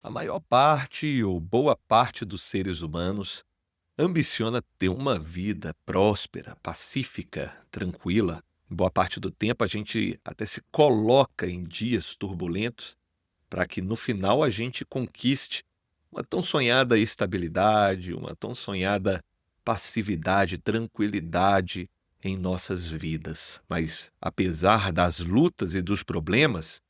A maior parte ou boa parte dos seres humanos ambiciona ter uma vida próspera, pacífica, tranquila. Boa parte do tempo a gente até se coloca em dias turbulentos para que no final a gente conquiste uma tão sonhada estabilidade, uma tão sonhada passividade, tranquilidade em nossas vidas. Mas apesar das lutas e dos problemas,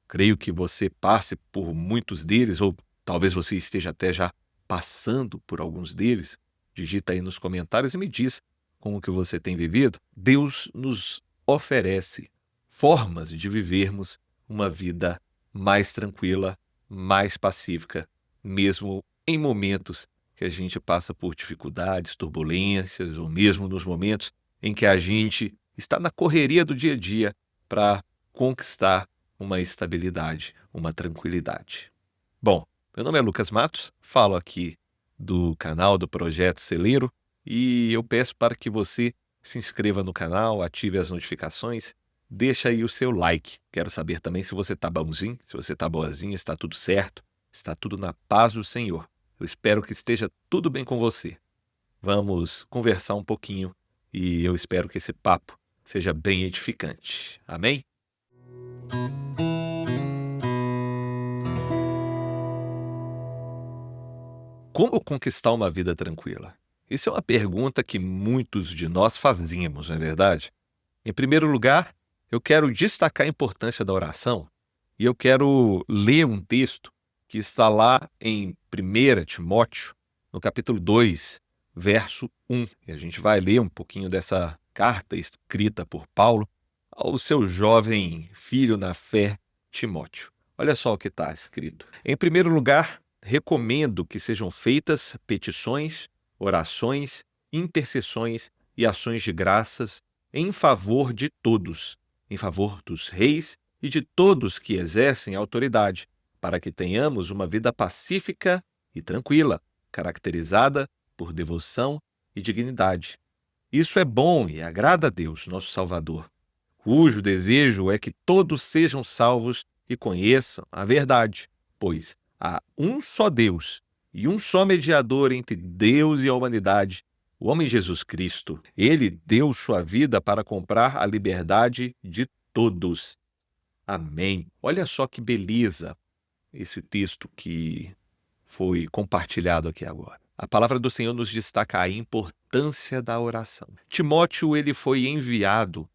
creio que você passe por muitos deles, ou talvez você esteja até já passando por alguns deles. Digita aí nos comentários e me diz como que você tem vivido. Deus nos oferece formas de vivermos uma vida mais tranquila, mais pacífica, mesmo em momentos que a gente passa por dificuldades, turbulências, ou mesmo nos momentos em que a gente está na correria do dia a dia para conquistar uma estabilidade, uma tranquilidade. Bom, meu nome é Lucas Matos, falo aqui do canal do Projeto Celeiro e eu peço para que você se inscreva no canal, ative as notificações, deixa aí o seu like. Quero saber também se você está bonzinho, se você está boazinha, está tudo certo, está tudo na paz do Senhor. Eu espero que esteja tudo bem com você. Vamos conversar um pouquinho e eu espero que esse papo seja bem edificante. Amém? Como conquistar uma vida tranquila? Isso é uma pergunta que muitos de nós fazíamos, não é verdade? Em primeiro lugar, eu quero destacar a importância da oração e eu quero ler um texto que está lá em 1 Timóteo, no capítulo 2, verso 1. E a gente vai ler um pouquinho dessa carta escrita por Paulo ao seu jovem filho na fé, Timóteo. Olha só o que está escrito. Em primeiro lugar, recomendo que sejam feitas petições, orações, intercessões e ações de graças em favor de todos, em favor dos reis e de todos que exercem autoridade, para que tenhamos uma vida pacífica e tranquila, caracterizada por devoção e dignidade. Isso é bom e agrada a Deus, nosso Salvador, cujo desejo é que todos sejam salvos e conheçam a verdade, pois há um só Deus e um só mediador entre Deus e a humanidade, o homem Jesus Cristo. Ele deu sua vida para comprar a liberdade de todos. Amém. Olha só que beleza esse texto que foi compartilhado aqui agora. A palavra do Senhor nos destaca a importância da oração. Timóteo, ele foi enviado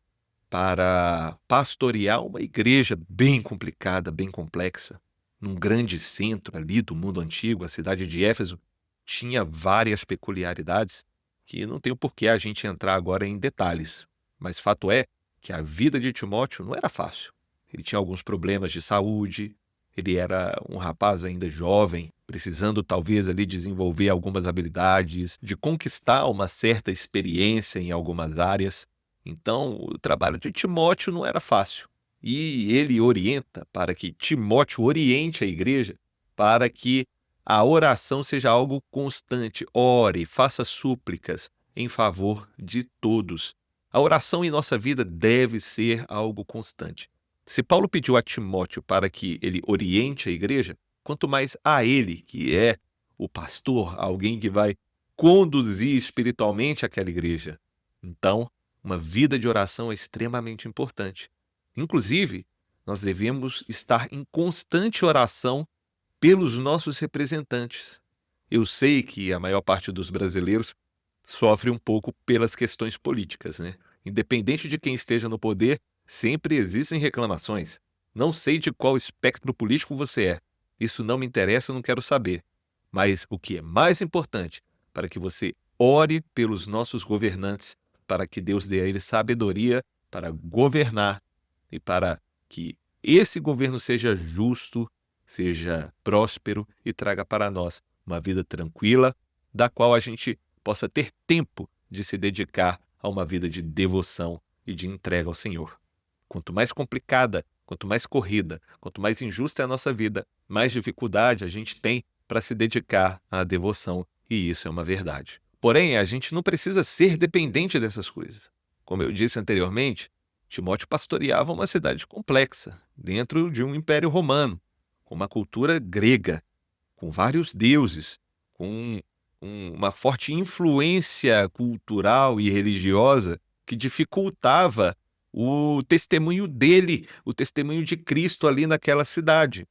para pastorear uma igreja bem complicada, bem complexa, num grande centro ali do mundo antigo. A cidade de Éfeso tinha várias peculiaridades que não tem o porquê a gente entrar agora em detalhes, mas fato é que a vida de Timóteo não era fácil. Ele tinha alguns problemas de saúde, ele era um rapaz ainda jovem, precisando talvez ali desenvolver algumas habilidades, de conquistar uma certa experiência em algumas áreas. Então, o trabalho de Timóteo não era fácil. E ele orienta para que Timóteo oriente a igreja para que a oração seja algo constante. Ore, faça súplicas em favor de todos. A oração em nossa vida deve ser algo constante. Se Paulo pediu a Timóteo para que ele oriente a igreja, quanto mais a ele, que é o pastor, alguém que vai conduzir espiritualmente aquela igreja. Então, uma vida de oração é extremamente importante. Inclusive, nós devemos estar em constante oração pelos nossos representantes. Eu sei que a maior parte dos brasileiros sofre um pouco pelas questões políticas, né? Independente de quem esteja no poder, sempre existem reclamações. Não sei de qual espectro político você é. Isso não me interessa, eu não quero saber. Mas o que é mais importante para que você ore pelos nossos governantes, para que Deus dê a eles sabedoria para governar e para que esse governo seja justo, seja próspero e traga para nós uma vida tranquila, da qual a gente possa ter tempo de se dedicar a uma vida de devoção e de entrega ao Senhor. Quanto mais complicada, quanto mais corrida, quanto mais injusta é a nossa vida, mais dificuldade a gente tem para se dedicar à devoção, e isso é uma verdade. Porém, a gente não precisa ser dependente dessas coisas. Como eu disse anteriormente, Timóteo pastoreava uma cidade complexa, dentro de um império romano, com uma cultura grega. com vários deuses, com uma forte influência cultural e religiosa que dificultava o testemunho dele, o testemunho de Cristo ali naquela cidade.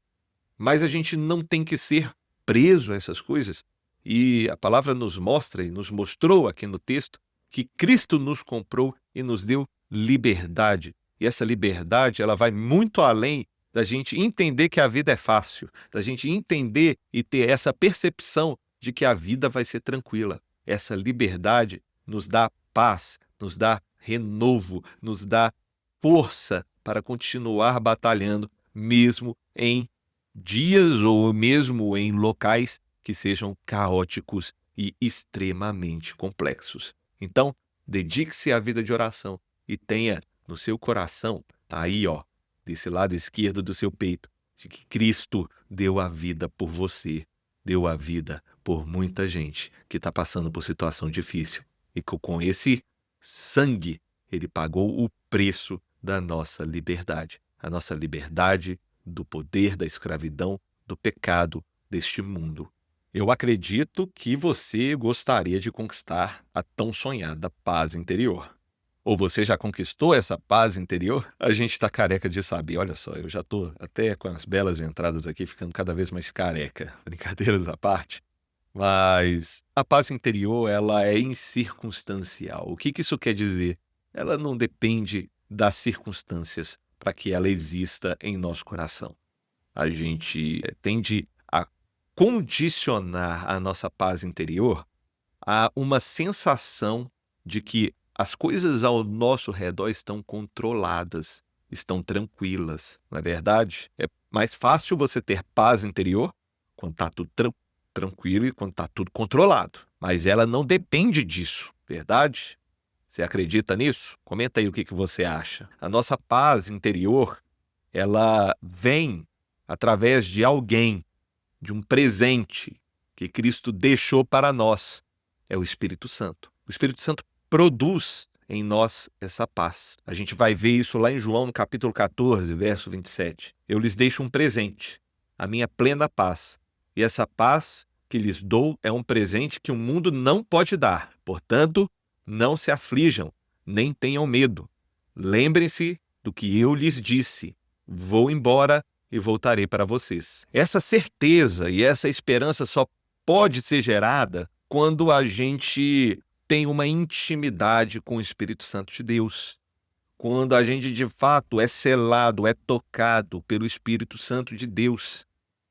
Mas a gente não tem que ser preso a essas coisas. E a palavra nos mostra e nos mostrou aqui no texto que Cristo nos comprou e nos deu liberdade. E essa liberdade, ela vai muito além da gente entender que a vida é fácil, da gente entender e ter essa percepção de que a vida vai ser tranquila. Essa liberdade nos dá paz, nos dá renovo, nos dá força para continuar batalhando, mesmo em dias ou mesmo em locais que sejam caóticos e extremamente complexos. Então, dedique-se à vida de oração e tenha no seu coração, aí desse lado esquerdo do seu peito, de que Cristo deu a vida por você, deu a vida por muita gente que está passando por situação difícil e que com esse sangue ele pagou o preço da nossa liberdade, a nossa liberdade do poder da escravidão, do pecado deste mundo. Eu acredito que você gostaria de conquistar a tão sonhada paz interior. Ou você já conquistou essa paz interior? A gente está careca de saber. Olha só, eu já estou até com as belas entradas aqui, ficando cada vez mais careca. Brincadeiras à parte. Mas a paz interior, ela é incircunstancial. O que isso quer dizer? Ela não depende das circunstâncias para que ela exista em nosso coração. A gente tende a condicionar a nossa paz interior a uma sensação de que as coisas ao nosso redor estão controladas, estão tranquilas. Não é verdade? É mais fácil você ter paz interior quando está tudo tranquilo e quando está tudo controlado. Mas ela não depende disso, verdade? Você acredita nisso? Comenta aí o que você acha. A nossa paz interior, ela vem através de alguém, de um presente que Cristo deixou para nós. É o Espírito Santo. O Espírito Santo produz em nós essa paz. A gente vai ver isso lá em João, no capítulo 14, verso 27. Eu lhes deixo um presente, a minha plena paz. E essa paz que lhes dou é um presente que o mundo não pode dar. Portanto, não se aflijam, nem tenham medo. Lembrem-se do que eu lhes disse. Vou embora e voltarei para vocês. Essa certeza e essa esperança só pode ser gerada quando a gente tem uma intimidade com o Espírito Santo de Deus. Quando a gente de fato é selado, é tocado pelo Espírito Santo de Deus.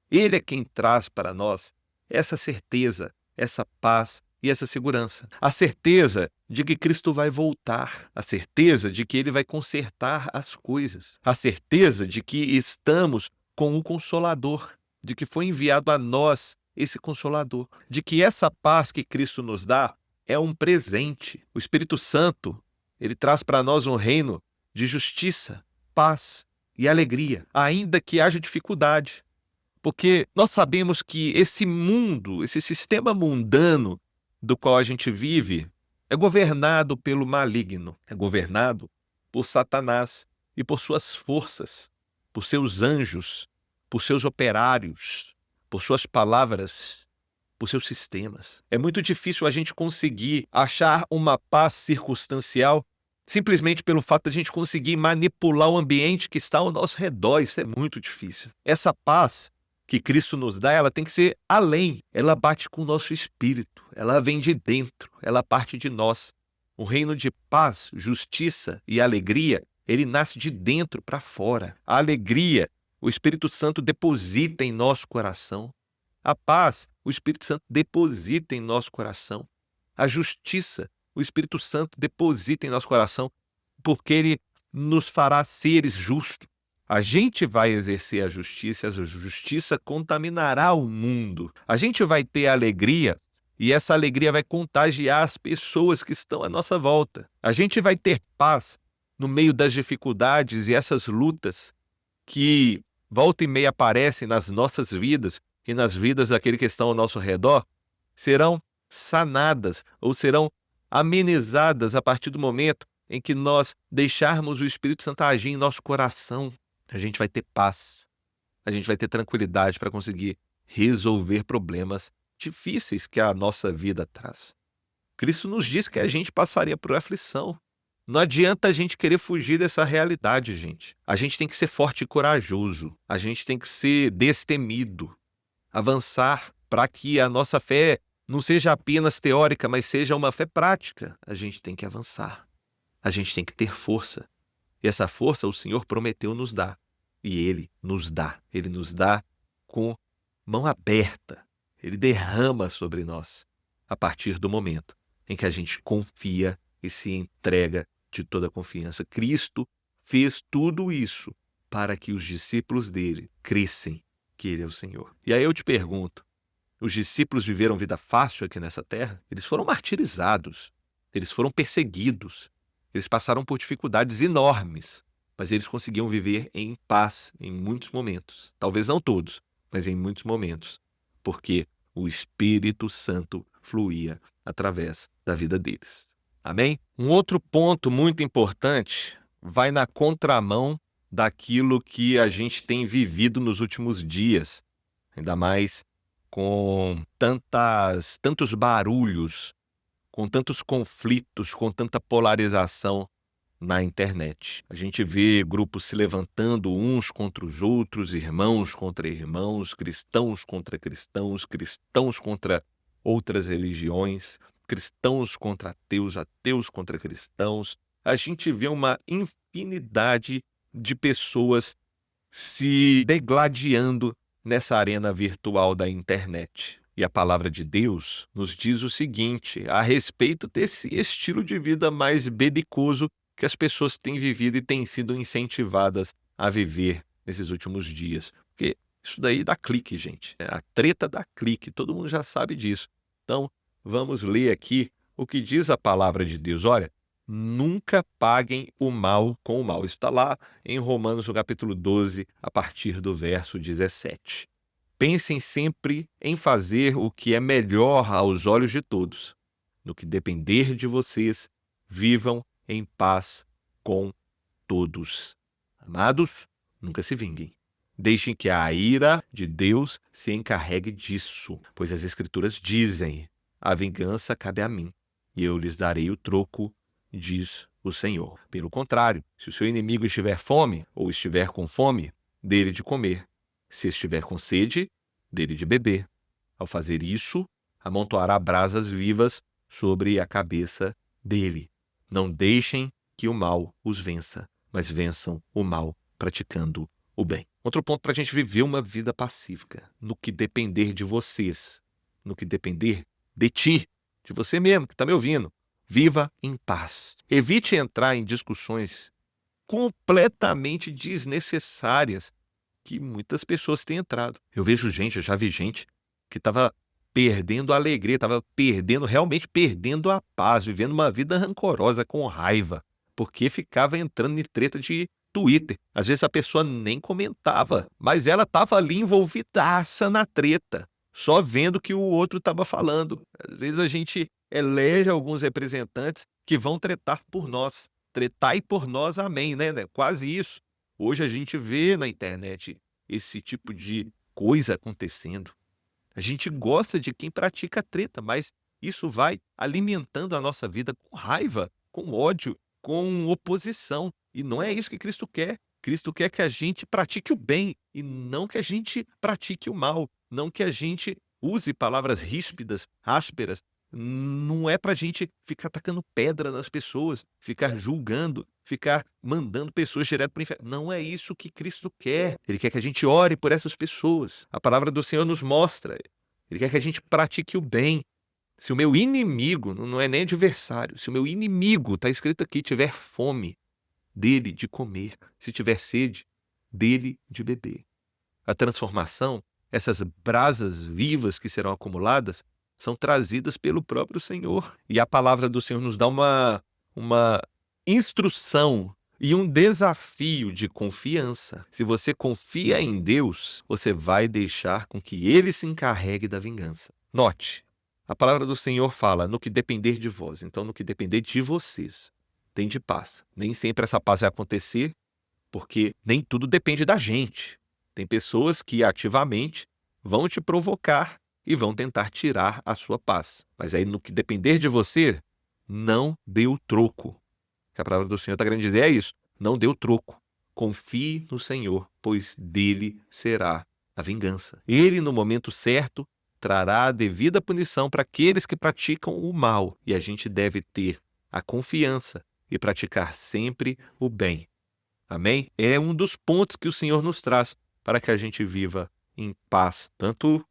Ele é quem traz para nós essa certeza, essa paz e essa segurança. A certeza de que Cristo vai voltar, a certeza de que Ele vai consertar as coisas, a certeza de que estamos com o Consolador, de que foi enviado a nós esse Consolador, de que essa paz que Cristo nos dá é um presente. O Espírito Santo, ele traz para nós um reino de justiça, paz e alegria, ainda que haja dificuldade. Porque nós sabemos que esse mundo, esse sistema mundano do qual a gente vive, é governado pelo maligno, é governado por Satanás e por suas forças, por seus anjos, por seus operários, por suas palavras, por seus sistemas. É muito difícil a gente conseguir achar uma paz circunstancial simplesmente pelo fato de a gente conseguir manipular o ambiente que está ao nosso redor. Isso é muito difícil. Essa paz que Cristo nos dá, ela tem que ser além. Ela bate com o nosso espírito, ela vem de dentro, ela parte de nós. O reino de paz, justiça e alegria, ele nasce de dentro para fora. A alegria, o Espírito Santo deposita em nosso coração. A paz, o Espírito Santo deposita em nosso coração. A justiça, o Espírito Santo deposita em nosso coração, porque ele nos fará seres justos. A gente vai exercer a justiça contaminará o mundo. A gente vai ter alegria e essa alegria vai contagiar as pessoas que estão à nossa volta. A gente vai ter paz no meio das dificuldades e essas lutas que volta e meia aparecem nas nossas vidas e nas vidas daqueles que estão ao nosso redor, serão sanadas ou serão amenizadas a partir do momento em que nós deixarmos o Espírito Santo agir em nosso coração. A gente vai ter paz, a gente vai ter tranquilidade para conseguir resolver problemas difíceis que a nossa vida traz. Cristo nos disse que a gente passaria por aflição. Não adianta a gente querer fugir dessa realidade, gente. A gente tem que ser forte e corajoso. A gente tem que ser destemido, avançar para que a nossa fé não seja apenas teórica, mas seja uma fé prática. A gente tem que avançar. A gente tem que ter força. E essa força o Senhor prometeu nos dar. E Ele nos dá. Ele nos dá com mão aberta. Ele derrama sobre nós a partir do momento em que a gente confia e se entrega de toda a confiança. Cristo fez tudo isso para que os discípulos dele crescem que Ele é o Senhor. E aí eu te pergunto, os discípulos viveram vida fácil aqui nessa terra? Eles foram martirizados, eles foram perseguidos, eles passaram por dificuldades enormes, mas eles conseguiam viver em paz em muitos momentos. Talvez não todos, mas em muitos momentos, porque o Espírito Santo fluía através da vida deles. Amém? Um outro ponto muito importante vai na contramão daquilo que a gente tem vivido nos últimos dias, ainda mais com tantos barulhos, com tantos conflitos, com tanta polarização na internet. A gente vê grupos se levantando uns contra os outros, irmãos contra irmãos, cristãos contra outras religiões, cristãos contra ateus, ateus contra cristãos. A gente vê uma infinidade de pessoas se degladiando nessa arena virtual da internet. E a palavra de Deus nos diz o seguinte a respeito desse estilo de vida mais belicoso que as pessoas têm vivido e têm sido incentivadas a viver nesses últimos dias. Porque isso daí dá clique, gente. A treta dá clique, todo mundo já sabe disso. Então, vamos ler aqui o que diz a palavra de Deus. Olha, nunca paguem o mal com o mal. Isso está lá em Romanos, no capítulo 12, a partir do verso 17. Pensem sempre em fazer o que é melhor aos olhos de todos. No que depender de vocês, vivam em paz com todos. Amados, nunca se vinguem. Deixem que a ira de Deus se encarregue disso, pois as Escrituras dizem: a vingança cabe a mim, e eu lhes darei o troco, diz o Senhor. Pelo contrário, se o seu inimigo estiver fome ou estiver com fome, dê-lhe de comer. Se estiver com sede, dê-lhe de beber. Ao fazer isso, amontoará brasas vivas sobre a cabeça dele. Não deixem que o mal os vença, mas vençam o mal praticando o bem. Outro ponto para a gente viver uma vida pacífica, no que depender de vocês, no que depender de ti, de você mesmo que está me ouvindo. Viva em paz. Evite entrar em discussões completamente desnecessárias que muitas pessoas têm entrado. Eu já vi gente que estava perdendo a alegria, estava realmente perdendo a paz, vivendo uma vida rancorosa, com raiva, porque ficava entrando em treta de Twitter. Às vezes a pessoa nem comentava, mas ela estava ali envolvidaça na treta, só vendo o que o outro estava falando. Às vezes a gente elege alguns representantes que vão tretar por nós. Tretai por nós, amém, né? Quase isso. Hoje a gente vê na internet esse tipo de coisa acontecendo. A gente gosta de quem pratica treta, mas isso vai alimentando a nossa vida com raiva, com ódio, com oposição. E não é isso que Cristo quer. Cristo quer que a gente pratique o bem e não que a gente pratique o mal. Não que a gente use palavras ríspidas, ásperas. Não é para a gente ficar atacando pedra nas pessoas, ficar julgando, ficar mandando pessoas direto para o inferno. Não é isso que Cristo quer. Ele quer que a gente ore por essas pessoas. A palavra do Senhor nos mostra. Ele quer que a gente pratique o bem. Se o meu inimigo, não é nem adversário, se o meu inimigo, está escrito aqui, tiver fome, dele de comer. Se tiver sede, dele de beber. A transformação, essas brasas vivas que serão acumuladas, são trazidas pelo próprio Senhor. E a palavra do Senhor nos dá uma instrução e um desafio de confiança. Se você confia em Deus, você vai deixar com que Ele se encarregue da vingança. Note, a palavra do Senhor fala no que depender de vós. Então, no que depender de vocês, tende paz. Nem sempre essa paz vai acontecer, porque nem tudo depende da gente. Tem pessoas que ativamente vão te provocar e vão tentar tirar a sua paz. Mas aí, no que depender de você, não dê o troco. O que a palavra do Senhor está querendo dizer é isso. Não dê o troco. Confie no Senhor, pois dele será a vingança. Ele, no momento certo, trará a devida punição para aqueles que praticam o mal. E a gente deve ter a confiança e praticar sempre o bem. Amém? É um dos pontos que o Senhor nos traz para que a gente viva em paz, tanto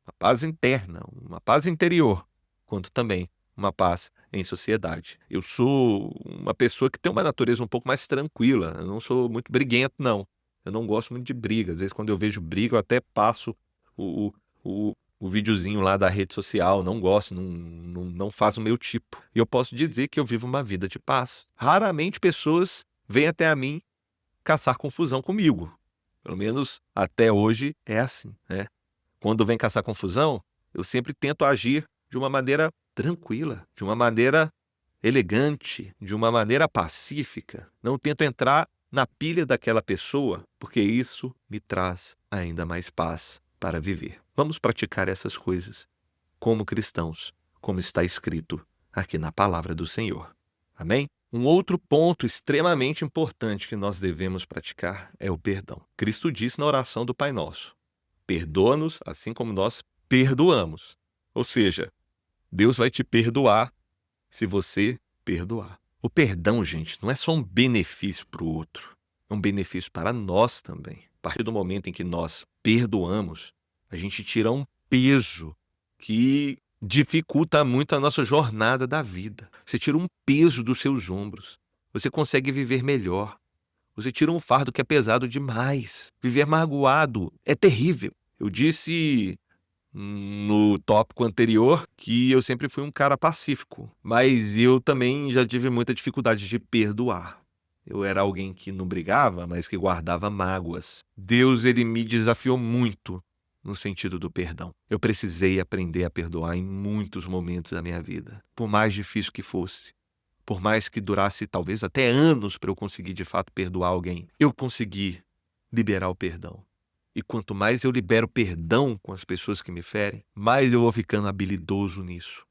uma paz interna, uma paz interior, quanto também uma paz em sociedade. Eu sou uma pessoa que tem uma natureza um pouco mais tranquila, eu não sou muito briguento, não. Eu não gosto muito de briga. Às vezes, quando eu vejo briga, eu até passo o, o, o videozinho lá da rede social, não gosto, não faz o meu tipo. E eu posso dizer que eu vivo uma vida de paz. Raramente pessoas vêm até a mim caçar confusão comigo. Pelo menos até hoje é assim, né? Quando vem caçar confusão, eu sempre tento agir de uma maneira tranquila, de uma maneira elegante, de uma maneira pacífica. Não tento entrar na pilha daquela pessoa, porque isso me traz ainda mais paz para viver. Vamos praticar essas coisas como cristãos, como está escrito aqui na palavra do Senhor. Amém? Um outro ponto extremamente importante que nós devemos praticar é o perdão. Cristo disse na oração do Pai Nosso: perdoa-nos assim como nós perdoamos. Ou seja, Deus vai te perdoar se você perdoar. O perdão, gente, não é só um benefício para o outro, é um benefício para nós também. A partir do momento em que nós perdoamos, a gente tira um peso que dificulta muito a nossa jornada da vida. Você tira um peso dos seus ombros. Você consegue viver melhor. Você tira um fardo que é pesado demais. Viver magoado é terrível. Eu disse no tópico anterior que eu sempre fui um cara pacífico, mas eu também já tive muita dificuldade de perdoar. Eu era alguém que não brigava, mas que guardava mágoas. Deus, ele me desafiou muito no sentido do perdão. Eu precisei aprender a perdoar em muitos momentos da minha vida, por mais difícil que fosse. Por mais que durasse talvez até anos para eu conseguir de fato perdoar alguém, eu consegui liberar o perdão. E quanto mais eu libero perdão com as pessoas que me ferem, mais eu vou ficando habilidoso nisso.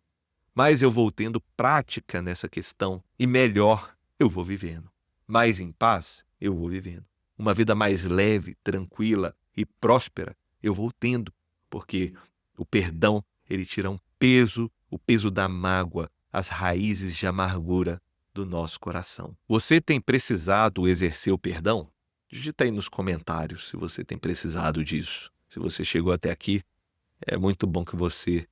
Mais eu vou tendo prática nessa questão e melhor eu vou vivendo. Mais em paz eu vou vivendo. Uma vida mais leve, tranquila e próspera eu vou tendo, porque o perdão, ele tira um peso, o peso da mágoa, as raízes de amargura do nosso coração. Você tem precisado exercer o perdão? Digita aí nos comentários se você tem precisado disso. Se você chegou até aqui, é muito bom que você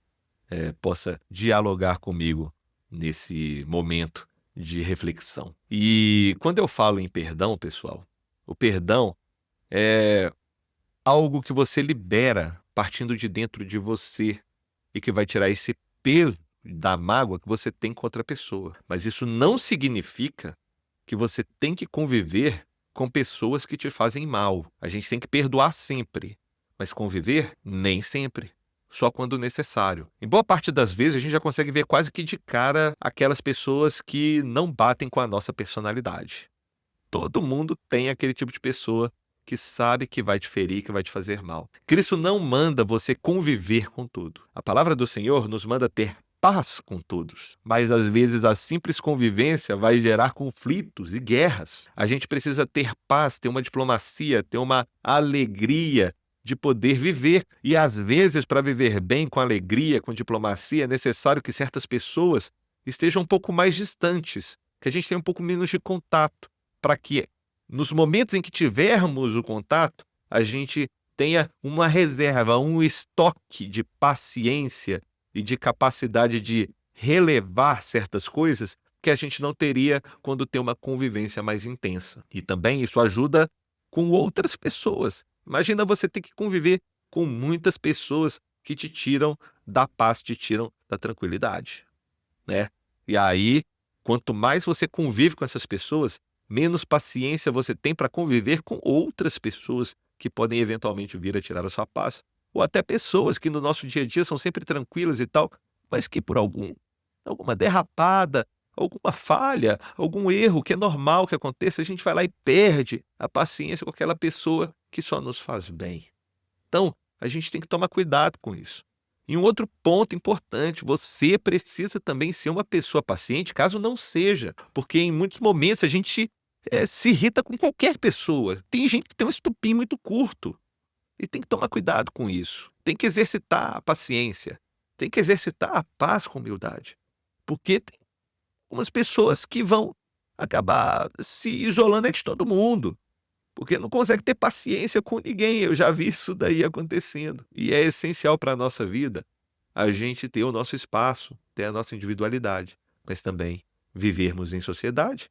possa dialogar comigo nesse momento de reflexão. E quando eu falo em perdão, pessoal, o perdão é algo que você libera partindo de dentro de você e que vai tirar esse peso da mágoa que você tem com outra pessoa. Mas isso não significa que você tem que conviver com pessoas que te fazem mal. A gente tem que perdoar sempre, mas conviver nem sempre. Só quando necessário. Em boa parte das vezes, a gente já consegue ver quase que de cara aquelas pessoas que não batem com a nossa personalidade. Todo mundo tem aquele tipo de pessoa que sabe que vai te ferir, que vai te fazer mal. Cristo não manda você conviver com tudo. A palavra do Senhor nos manda ter paz com todos. Mas às vezes a simples convivência vai gerar conflitos e guerras. A gente precisa ter paz, ter uma diplomacia, ter uma alegria de poder viver. E às vezes, para viver bem, com alegria, com diplomacia, é necessário que certas pessoas estejam um pouco mais distantes, que a gente tenha um pouco menos de contato, para que nos momentos em que tivermos o contato, a gente tenha uma reserva, um estoque de paciência e de capacidade de relevar certas coisas que a gente não teria quando tem uma convivência mais intensa. E também isso ajuda com outras pessoas. Imagina você ter que conviver com muitas pessoas que te tiram da paz, te tiram da tranquilidade, né? E aí, quanto mais você convive com essas pessoas, menos paciência você tem para conviver com outras pessoas que podem eventualmente vir a tirar a sua paz. Ou até pessoas que no nosso dia a dia são sempre tranquilas e tal, mas que por alguma derrapada, alguma falha, algum erro que é normal que aconteça, a gente vai lá e perde a paciência com aquela pessoa que só nos faz bem. Então, A gente tem que tomar cuidado com isso. E um outro ponto importante, você precisa também ser uma pessoa paciente, caso não seja, porque em muitos momentos a gente se irrita com qualquer pessoa. Tem gente que tem um estupim muito curto e tem que tomar cuidado com isso. Tem que exercitar a paciência, tem que exercitar a paz com humildade, porque tem umas pessoas que vão acabar se isolando de todo mundo, porque não consegue ter paciência com ninguém. Eu já vi isso daí acontecendo. E é essencial para a nossa vida a gente ter o nosso espaço, ter a nossa individualidade, mas também vivermos em sociedade,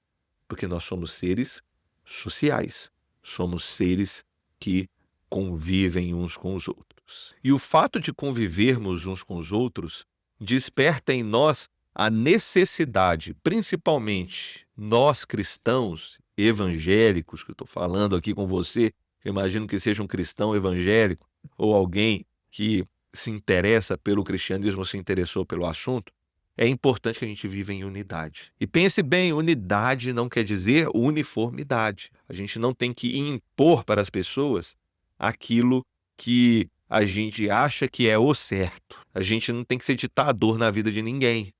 porque nós somos seres sociais, somos seres que convivem uns com os outros. E o fato de convivermos uns com os outros desperta em nós a necessidade, principalmente nós cristãos evangélicos, que eu estou falando aqui com você, eu imagino que seja um cristão evangélico ou alguém que se interessa pelo cristianismo, se interessou pelo assunto, é importante que a gente viva em unidade. E pense bem, unidade não quer dizer uniformidade. A gente não tem que impor para as pessoas aquilo que a gente acha que é o certo. A gente não tem que ser ditador na vida de ninguém.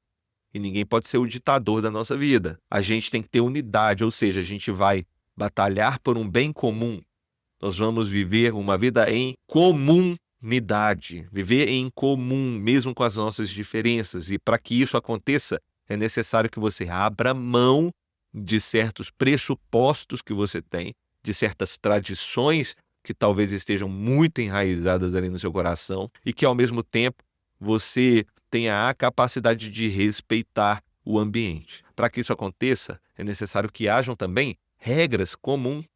E ninguém pode ser o ditador da nossa vida. A gente tem que ter unidade, ou seja, a gente vai batalhar por um bem comum. Nós vamos viver uma vida em comunidade, viver em comum, mesmo com as nossas diferenças. E para que isso aconteça, é necessário que você abra mão de certos pressupostos que você tem, de certas tradições que talvez estejam muito enraizadas ali no seu coração e que, ao mesmo tempo, você tenha a capacidade de respeitar o ambiente. Para que isso aconteça, é necessário que hajam também regras comuns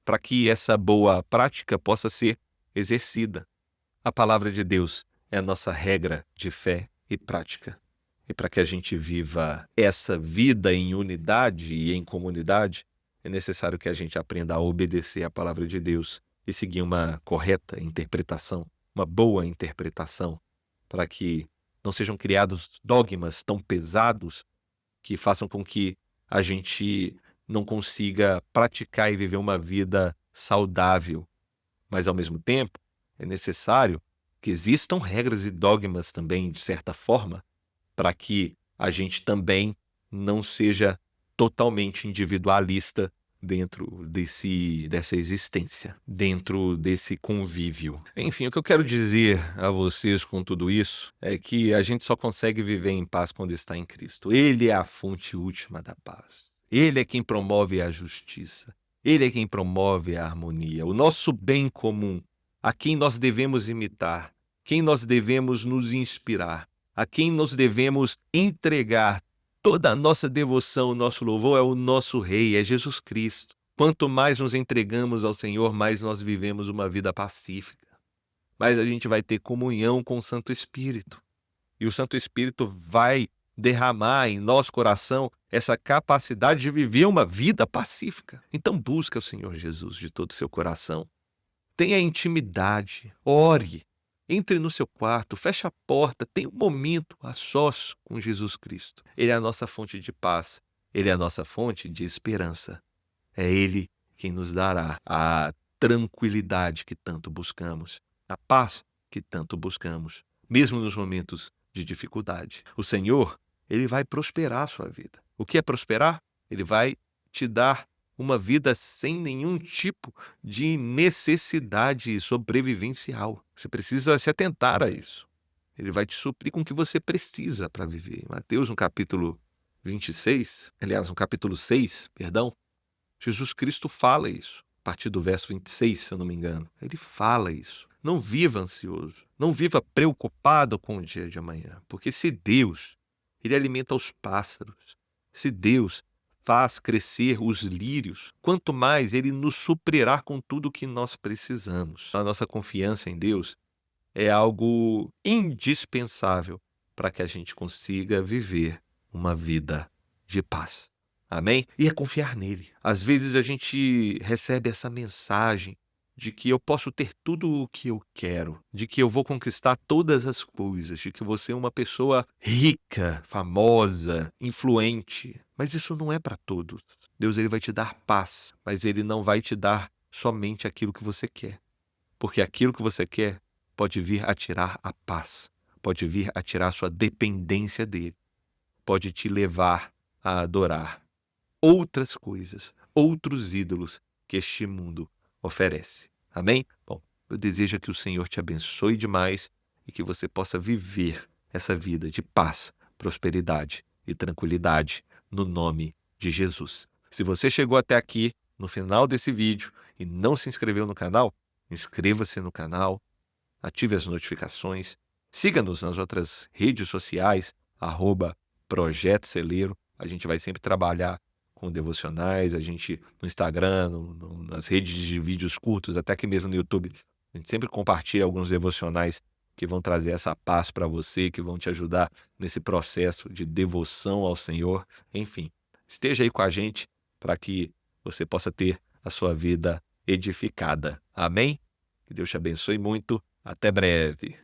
para que essa boa prática possa ser exercida. A palavra de Deus é a nossa regra de fé e prática. E para que a gente viva essa vida em unidade e em comunidade, é necessário que a gente aprenda a obedecer à palavra de Deus e seguir uma correta interpretação, uma boa interpretação, para que não sejam criados dogmas tão pesados que façam com que a gente não consiga praticar e viver uma vida saudável. Mas, ao mesmo tempo, é necessário que existam regras e dogmas também, de certa forma, para que a gente também não seja totalmente individualista dentro dessa existência, dentro desse convívio. Enfim, o que eu quero dizer a vocês com tudo isso é que a gente só consegue viver em paz quando está em Cristo. Ele é a fonte última da paz. Ele é quem promove a justiça. Ele é quem promove a harmonia, o nosso bem comum, a quem nós devemos imitar, quem nós devemos nos inspirar, a quem nós devemos entregar toda a nossa devoção, o nosso louvor é o nosso Rei, é Jesus Cristo. Quanto mais nos entregamos ao Senhor, mais nós vivemos uma vida pacífica. Mais a gente vai ter comunhão com o Santo Espírito. E o Santo Espírito vai derramar em nosso coração essa capacidade de viver uma vida pacífica. Então busca o Senhor Jesus de todo o seu coração. Tenha intimidade, ore. Entre no seu quarto, feche a porta, tenha um momento a sós com Jesus Cristo. Ele é a nossa fonte de paz, Ele é a nossa fonte de esperança. É Ele quem nos dará a tranquilidade que tanto buscamos, a paz que tanto buscamos, mesmo nos momentos de dificuldade. O Senhor, Ele vai prosperar a sua vida. O que é prosperar? Ele vai te dar uma vida sem nenhum tipo de necessidade sobrevivencial. Você precisa se atentar a isso. Ele vai te suprir com o que você precisa para viver. Mateus, no capítulo 26, aliás, no capítulo 6, perdão, Jesus Cristo fala isso. A partir do verso 26, se eu não me engano. Ele fala isso. Não viva ansioso. Não viva preocupado com o dia de amanhã. Porque se Deus, Ele alimenta os pássaros. Se Deus faz crescer os lírios, quanto mais Ele nos suprirá com tudo o que nós precisamos. A nossa confiança em Deus é algo indispensável para que a gente consiga viver uma vida de paz. Amém? E é confiar nele. Às vezes a gente recebe essa mensagem de que eu posso ter tudo o que eu quero, de que eu vou conquistar todas as coisas, de que eu vou ser uma pessoa rica, famosa, influente. Mas isso não é para todos. Deus, ele vai te dar paz, mas ele não vai te dar somente aquilo que você quer. Porque aquilo que você quer pode vir a tirar a paz, pode vir a tirar a sua dependência dele, pode te levar a adorar outras coisas, outros ídolos que este mundo oferece. Amém? Bom, eu desejo que o Senhor te abençoe demais e que você possa viver essa vida de paz, prosperidade e tranquilidade no nome de Jesus. Se você chegou até aqui, no final desse vídeo, e não se inscreveu no canal, inscreva-se no canal, ative as notificações, siga-nos nas outras redes sociais, @Projeto Celeiro. A gente vai sempre trabalhar com devocionais, a gente no Instagram, nas redes de vídeos curtos, até aqui mesmo no YouTube, a gente sempre compartilha alguns devocionais que vão trazer essa paz para você, que vão te ajudar nesse processo de devoção ao Senhor. Enfim, esteja aí com a gente para que você possa ter a sua vida edificada. Amém? Que Deus te abençoe muito. Até breve.